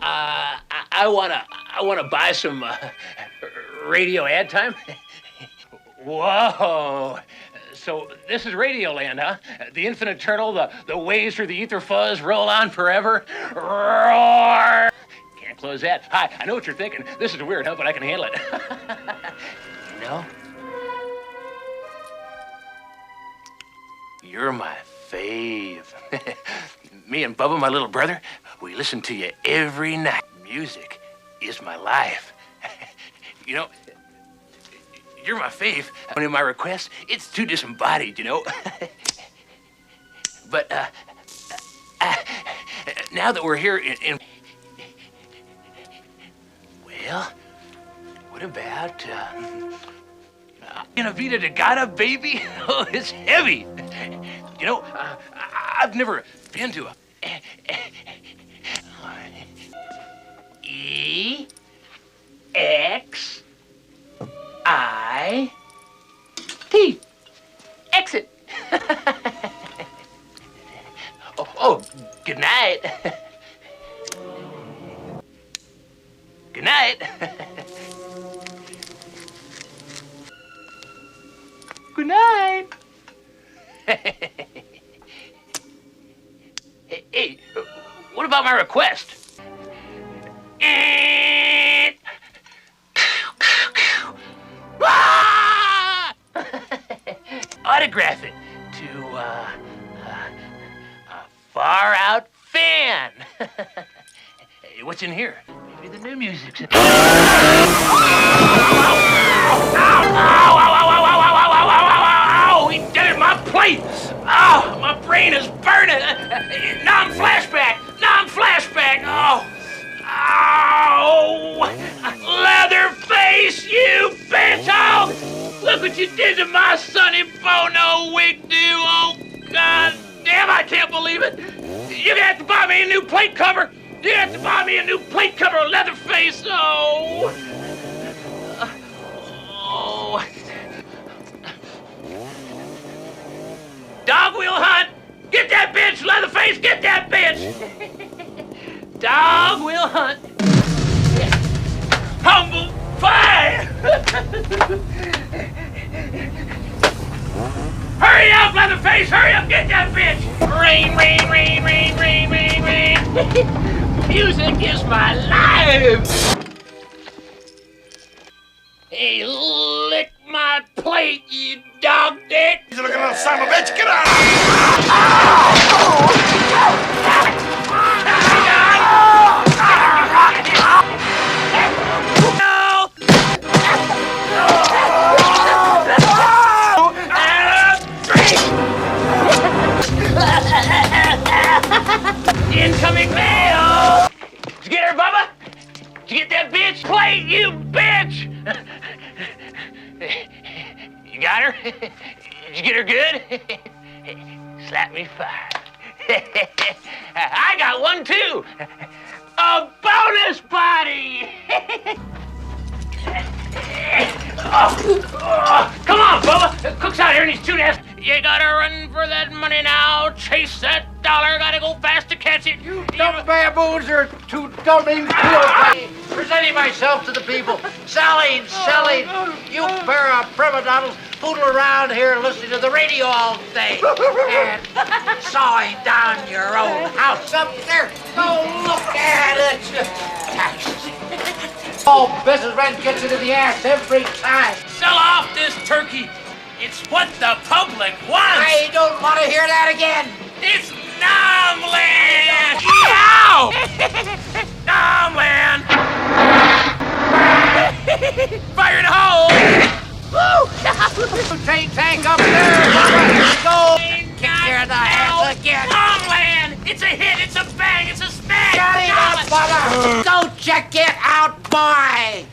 I wanna buy some radio ad time. Whoa. So this is Radioland, huh? The infinite eternal, the waves through the ether fuzz roll on forever. Roar! Can't close that. Hi, I know what you're thinking. This is weird, huh? But I can handle it. You know? You're my fave. Me and Bubba, my little brother, we listen to you every night. Music is my life. You know, you're my fave. One of my requests, it's too disembodied, you know. But now that we're here in well, what about Una Vida de Gata, baby? Oh, it's heavy. You know, I've never been to a E-X-I-T. Exit. Oh, good night. Good night. Good night. Hey, what about my request? Autograph it to a far out fan. Hey, what's in here? Maybe the new music's in. Ow! He did it, my plate! Oh, my brain is burning! Now I'm flashback! Oh! Ow! Leatherface, you bitch! Oh! Look what you did to my Sonny Bono wig do! Oh, God damn, I can't believe it! You're gonna have to buy me a new plate cover! Leatherface! Oh! Oh! Dog wheel hunt! Get that bitch, Leatherface! Get that bitch! Dog wheel hunt! Humble pie! Hurry up, Leatherface! Hurry up! Get that bitch! Rain! Music is my life! Hey, lick my plate, you dog dick! He's looking at a son of a bitch! Get out! Incoming mail! Did you get her, Bubba? Did you get that bitch? Plate, you bitch! You got her? Did you get her good? Slap me fire. I got one too! A bonus body! Come on, Bubba! The cook's out here and he's too nasty. You gotta run for that money now. Chase that dollar. Gotta go fast to catch it. You dumb baboons are too dumb to play. Presenting myself to the people. Selling. You pair of prima donnas foodle around here listening to the radio all day. And sawing down your own house up there. Go look at it. All businessman gets it in the ass every time. Sell off this turkey. It's what the public wants. I don't want to hear that again. It's Nomland. Yow! Nomland. Fire in the hole. Woo! Tank up there. Go. Kick your ass again. Nomland. It's a hit. It's a bang. It's a smash. Shut it up, Bubba. Don't you get out, boy.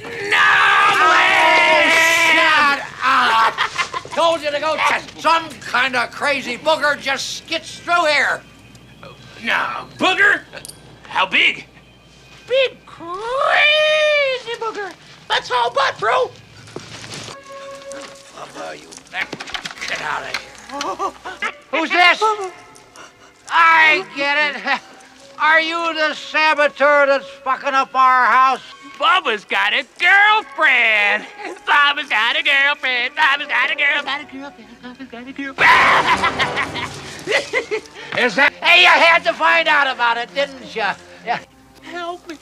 Nomland. Shut up. Told you to go. Some kind of crazy booger just skits through here. No, booger? How big? Big crazy booger. That's all but, bro. You get out of here. Who's this? I get it. Are you the saboteur that's fucking up our house? Bubba's got a girlfriend. Bubba's got a girlfriend. Bubba's got a girlfriend. Bubba's got a girlfriend. Is that? Hey, you had to find out about it, didn't you? Yeah. Help me,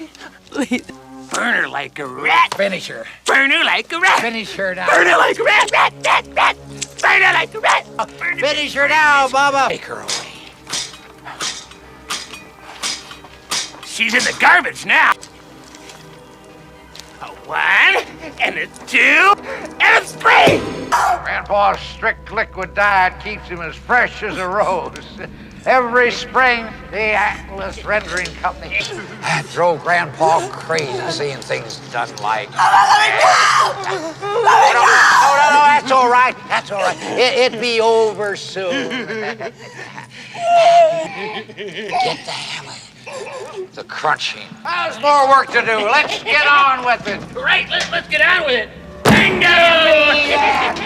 please. Burn her like a rat. Finish her. Burn her like a rat. Finish her now. Burn her like a rat. Rat, rat, rat. Burn her like a rat. Finish her now, Bubba. Take her away. She's in the garbage now. A 1, and a 2, and a 3. Grandpa's strict liquid diet keeps him as fresh as a rose. Every spring, the Atlas Rendering Company drove Grandpa crazy seeing things done like. No, that's all right. That's all right. It'd be over soon. Get the hammer. The crunching. There's more work to do. Let's get on with it. Great, let's get on with it. Bingo!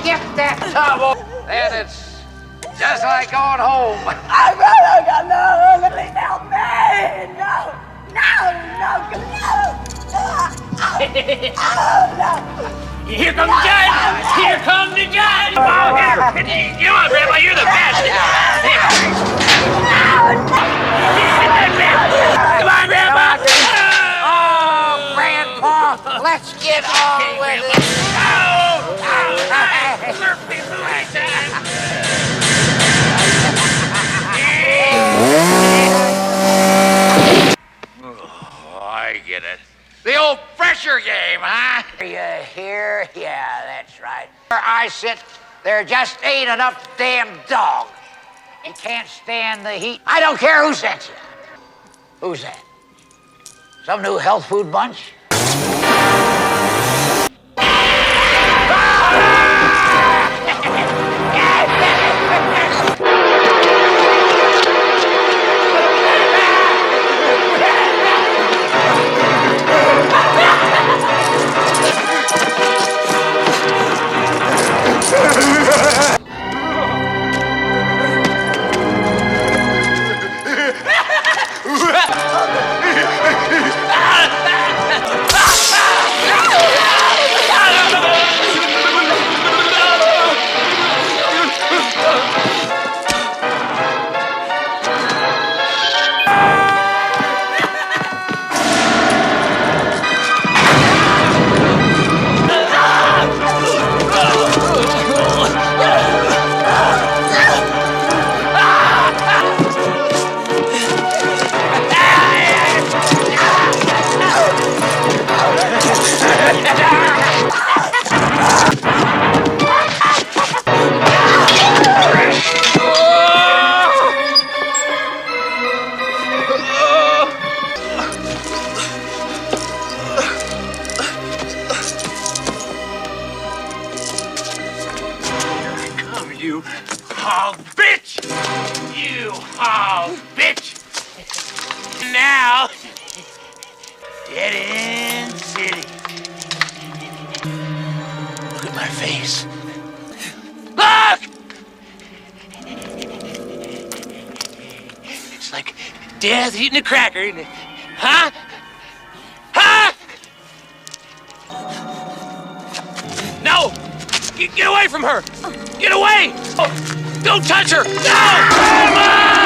Get that tub. And it's just like going home. I really got no, please help me! No! Here comes the judge! Here comes the judge! Oh, here! Come on, Grandpa, you're the best! Come on, Grandpa! Oh, Grandpa, let's get on with it. I get it. The old pressure game, huh? You hear? Yeah, that's right. Where I sit, there just ain't enough damn dog. You can't stand the heat. I don't care who sent you. Who's that? Some new health food bunch? You hog bitch! You hog bitch! Now, Dead End City. Look at my face. Look! It's like death eating a cracker, isn't it? Huh? Huh? No! Get away from her! Get away! Oh, don't touch her! No!